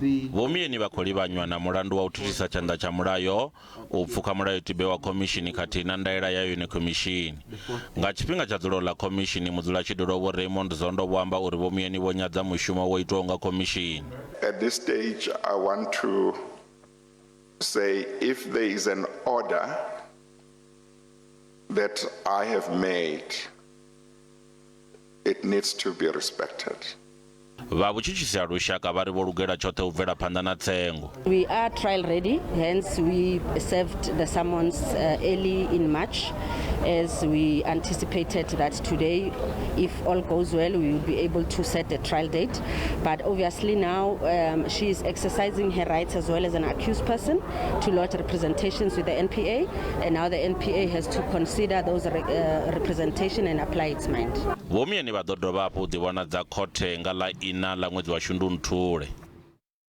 Vho-Myeni vha khou livhanywa na mulandu wa u thithisa tshanḓa tsha mulayo, u pfukha mulayotibe wa khomishini khathihi na ndaela ya yone khomishini. Nga tshifhinga tsha dzulo ḽa khomishini, mudzulaphanda Vho Ha-Zondo vho amba uri Vho-Myeni vho nyadza mushumo wo itwaho nga khomishini. At this stage, I want to say if there is an order that I have made, it needs to be respected. Vha vhutshutshisi ha lushaka vha ri vho lugela tshoṱhe u bvela phanḓa na Tsengo. We are trial ready, hence we served the summons early in March, as we anticipated that today, if all goes well, we will be able to set a trial date. But obviously now she is exercising her rights as well as an accused person to lodge representations with the NPA, and now the NPA has to consider those representation and apply its mind. Vho-Myeni vha ḓo dovha hafhu u ḓivhonadza khothe nga ḽa 4 ḽa nwedzi wa Shundunthule.